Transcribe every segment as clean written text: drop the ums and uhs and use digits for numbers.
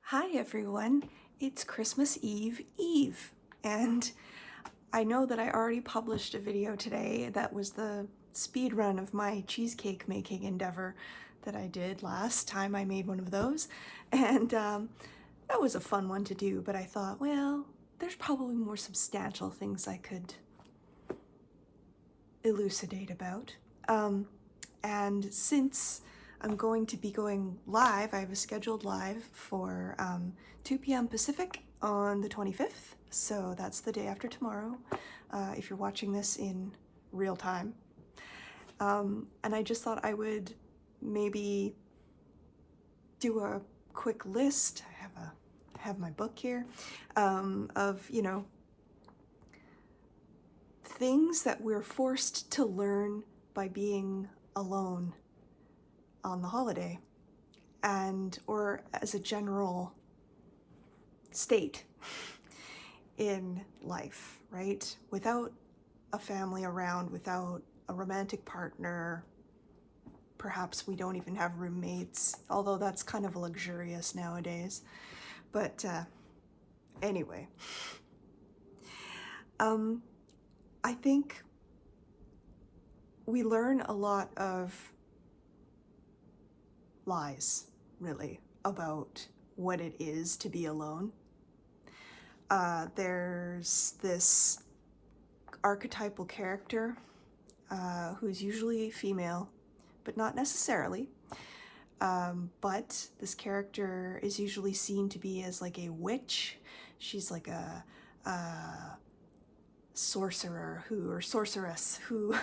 Hi everyone, it's Christmas Eve, and I know that I already published a video today that was the speed run of my cheesecake making endeavor that I did last time I made one of those, and that was a fun one to do, but I thought, well, there's probably more substantial things I could elucidate about. And since I'm going to be going live, I have a scheduled live for 2 p.m. Pacific on the 25th, so that's the day after tomorrow, if you're watching this in real time. And I just thought I would maybe do a quick list. I have my book here, of, things that we're forced to learn by being alone on the holiday, and or as a general state in life, right? Without a family around, without a romantic partner, perhaps we don't even have roommates, although that's kind of luxurious nowadays. But anyway, I think we learn a lot of lies, really, about what it is to be alone. There's this archetypal character who's usually female, but not necessarily. But this character is usually seen to be as like a witch. She's like a sorcerer or sorceress who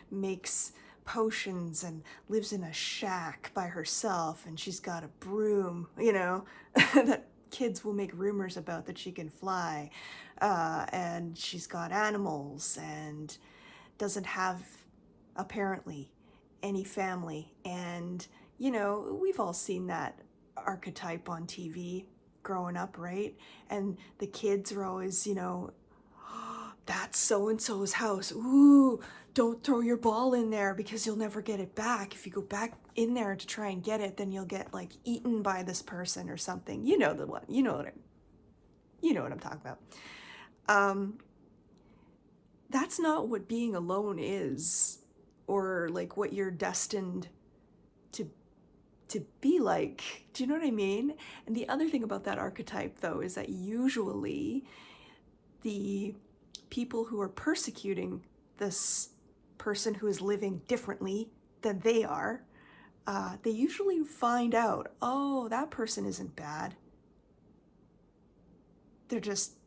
makes potions and lives in a shack by herself, and she's got a broom, that kids will make rumors about that she can fly, and she's got animals and doesn't have, apparently, any family. And we've all seen that archetype on TV growing up, right? And the kids are always, that's so and so's house. Ooh, don't throw your ball in there because you'll never get it back. If you go back in there to try and get it, then you'll get like eaten by this person or something. You know the one. You know what I'm talking about. That's not what being alone is, or like what you're destined to be like. Do you know what I mean? And the other thing about that archetype, though, is that usually the people who are persecuting this person who is living differently than they are, they usually find out, oh, that person isn't bad. They're just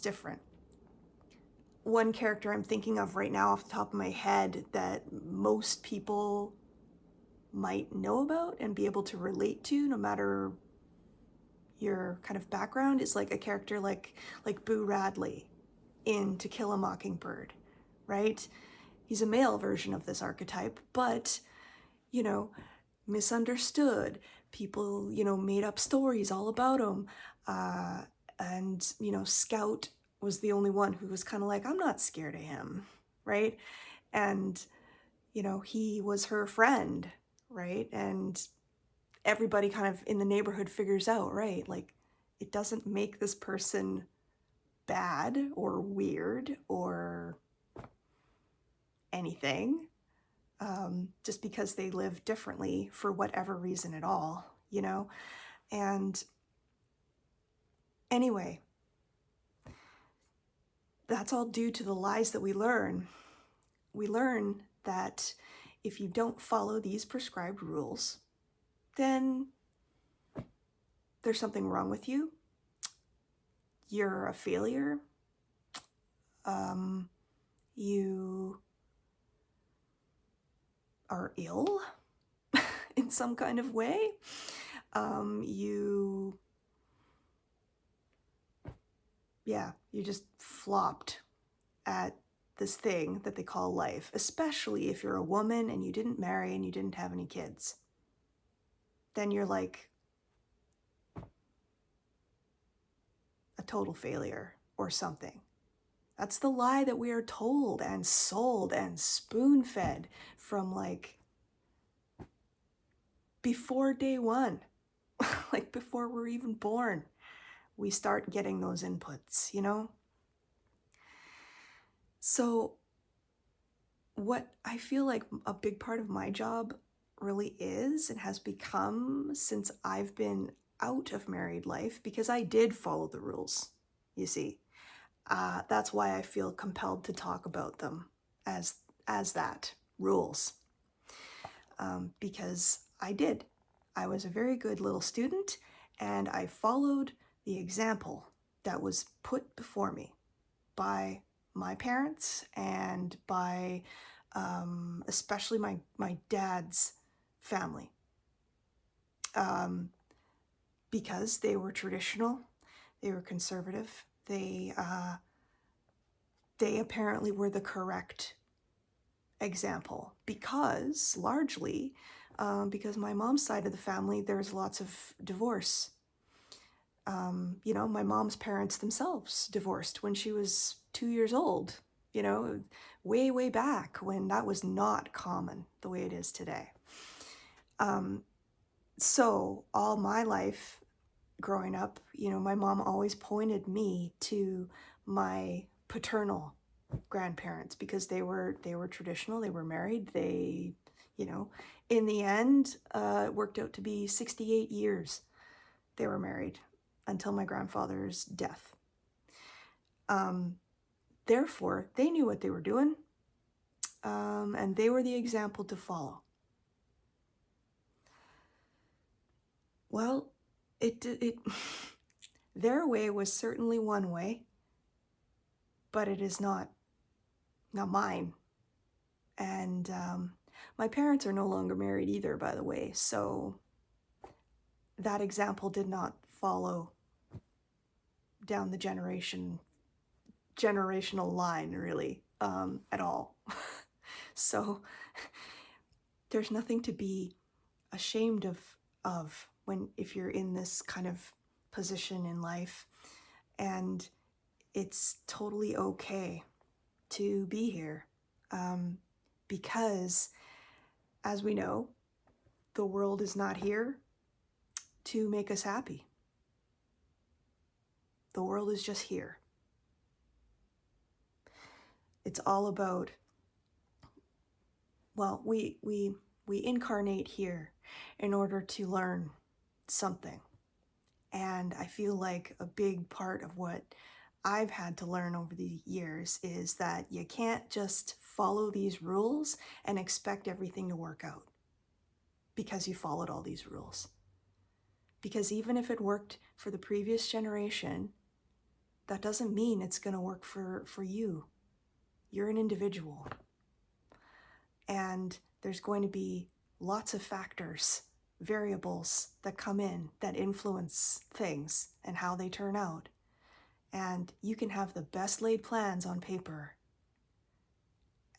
different. One character I'm thinking of right now off the top of my head that most people might know about and be able to relate to, no matter your kind of background, is like a character like Boo Radley in To Kill a Mockingbird, right? He's a male version of this archetype, but, misunderstood. People, made up stories all about him. And, Scout was the only one who was kind of like, I'm not scared of him, right? And, he was her friend, right? And everybody kind of in the neighborhood figures out, right? Like, it doesn't make this person bad or weird or anything, just because they live differently for whatever reason at all, And anyway, that's all due to the lies that we learn. We learn that if you don't follow these prescribed rules, then there's something wrong with you. You're a failure. You are ill in some kind of way. You just flopped at this thing that they call life, especially if you're a woman and you didn't marry and you didn't have any kids. Then you're like a total failure or something. That's the lie that we are told and sold and spoon-fed from like before day one. like before we're even born, we start getting those inputs, you know? So, what I feel like a big part of my job really is and has become since I've been out of married life, because I did follow the rules, you see. That's why I feel compelled to talk about them as that rules, because I did. I was a very good little student, and I followed the example that was put before me by my parents and by especially my dad's family, um, because they were traditional, they were conservative, they apparently were the correct example, because largely because my mom's side of the family, there's lots of divorce. You know, my mom's parents themselves divorced when she was 2 years old, you know, way, way back when that was not common the way it is today. So all my life growing up, you know, my mom always pointed me to my paternal grandparents because they were traditional, they were married, they, you know, in the end, it worked out to be 68 years they were married until my grandfather's death. Therefore, they knew what they were doing, and they were the example to follow. Well, it their way was certainly one way, but it is not mine. And my parents are no longer married either, by the way, so that example did not follow down the generational line, really, at all. So there's nothing to be ashamed of when if you're in this kind of position in life, and it's totally okay to be here, because as we know, the world is not here to make us happy. The world is just here. It's all about, well, we incarnate here in order to learn something. And I feel like a big part of what I've had to learn over the years is that you can't just follow these rules and expect everything to work out because you followed all these rules. Because even if it worked for the previous generation, that doesn't mean it's going to work for you. You're an individual. And there's going to be lots of factors, variables that come in that influence things and how they turn out. And you can have the best laid plans on paper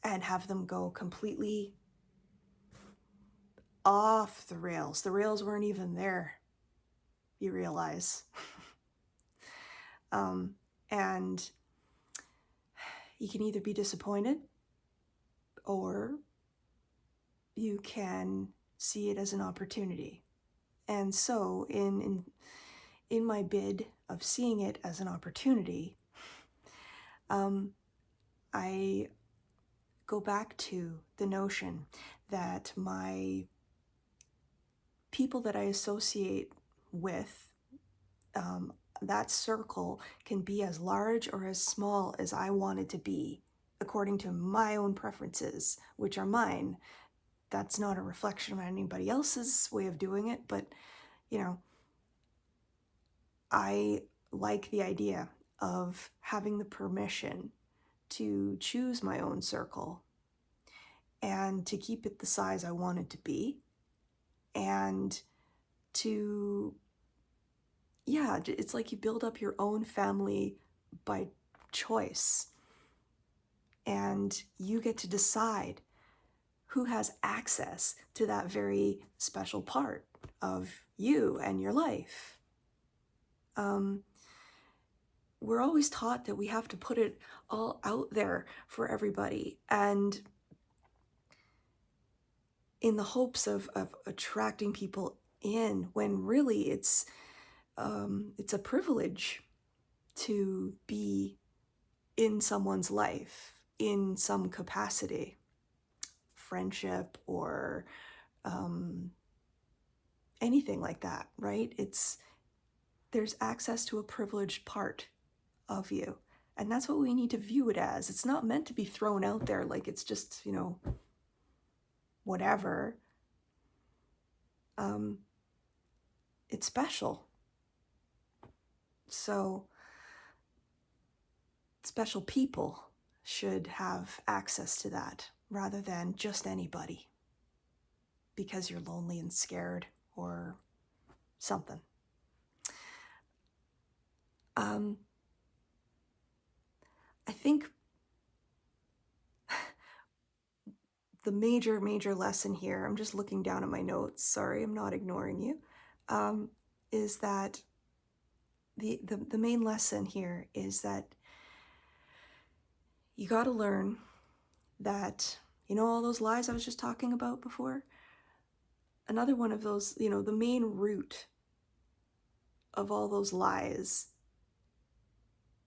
and have them go completely off the rails. The rails weren't even there, you realize. And you can either be disappointed or you can see it as an opportunity. And so in my bid of seeing it as an opportunity, I go back to the notion that my people that I associate with, that circle can be as large or as small as I want it to be, according to my own preferences, which are mine. That's not a reflection on anybody else's way of doing it, but, you know, I like the idea of having the permission to choose my own circle and to keep it the size I want it to be, and to, yeah, it's like you build up your own family by choice, and you get to decide who has access to that very special part of you and your life. We're always taught that we have to put it all out there for everybody, and in the hopes of attracting people in, when really it's a privilege to be in someone's life in some capacity, friendship or anything like that, right? There's access to a privileged part of you. And that's what we need to view it as. It's not meant to be thrown out there like it's just, whatever. It's special. So special people should have access to that rather than just anybody because you're lonely and scared or something. I think the major lesson here, I'm just looking down at my notes, sorry, I'm not ignoring you, is that the main lesson here is that you got to learn that, all those lies I was just talking about before, another one of those, the main root of all those lies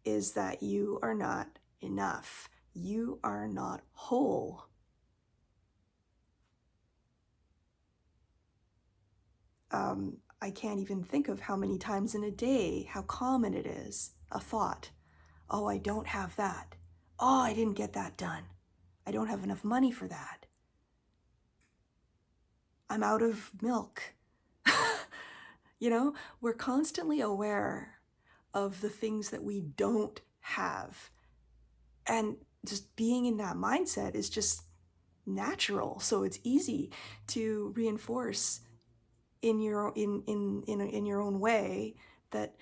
is that you are not enough. You are not whole. I can't even think of how many times in a day, how common it is, a thought. Oh, I don't have that. Oh, I didn't get that done. I don't have enough money for that. I'm out of milk. We're constantly aware of the things that we don't have. And just being in that mindset is just natural. So it's easy to reinforce in your own way that,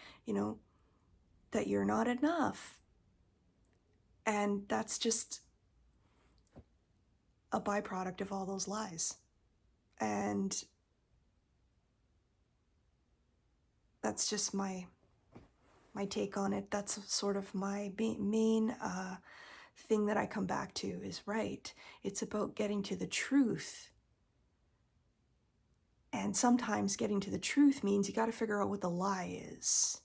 that you're not enough. And that's just a byproduct of all those lies. And that's just my take on it. That's sort of my main thing that I come back to is, right, it's about getting to the truth. And sometimes getting to the truth means you got to figure out what the lie is.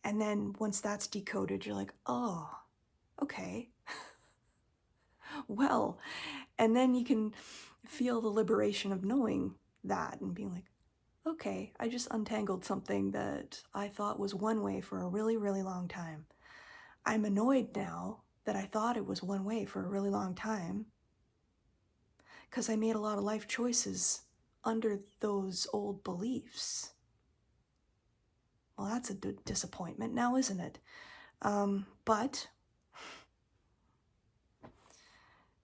And then once that's decoded, you're like, oh, okay. Well, and then you can feel the liberation of knowing that and being like, okay, I just untangled something that I thought was one way for a really, really long time. I'm annoyed now that I thought it was one way for a really long time because I made a lot of life choices under those old beliefs. Well, that's a disappointment now, isn't it? But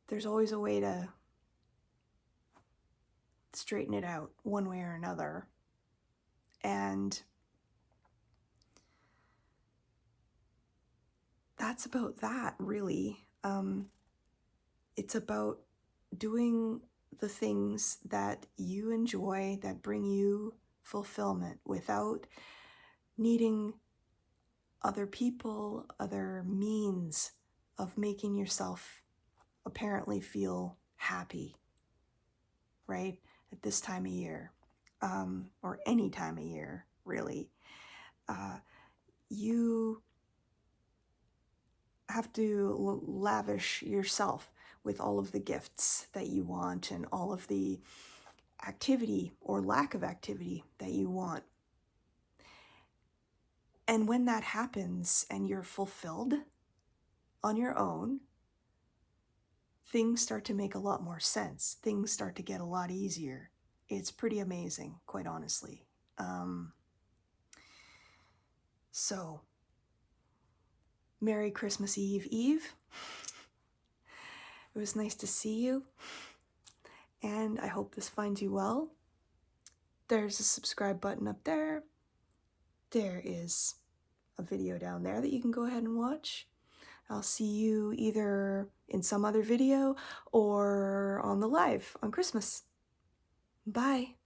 there's always a way to straighten it out one way or another. And that's about that, really. It's about doing the things that you enjoy, that bring you fulfillment without needing other people, other means of making yourself apparently feel happy, right? At this time of year, or any time of year, really. You have to lavish yourself with all of the gifts that you want and all of the activity or lack of activity that you want. And when that happens and you're fulfilled on your own, things start to make a lot more sense. Things start to get a lot easier. It's pretty amazing, quite honestly. So, Merry Christmas Eve. It was nice to see you, and I hope this finds you well. There's a subscribe button up there. There is a video down there that you can go ahead and watch. I'll see you either in some other video or on the live on Christmas. Bye.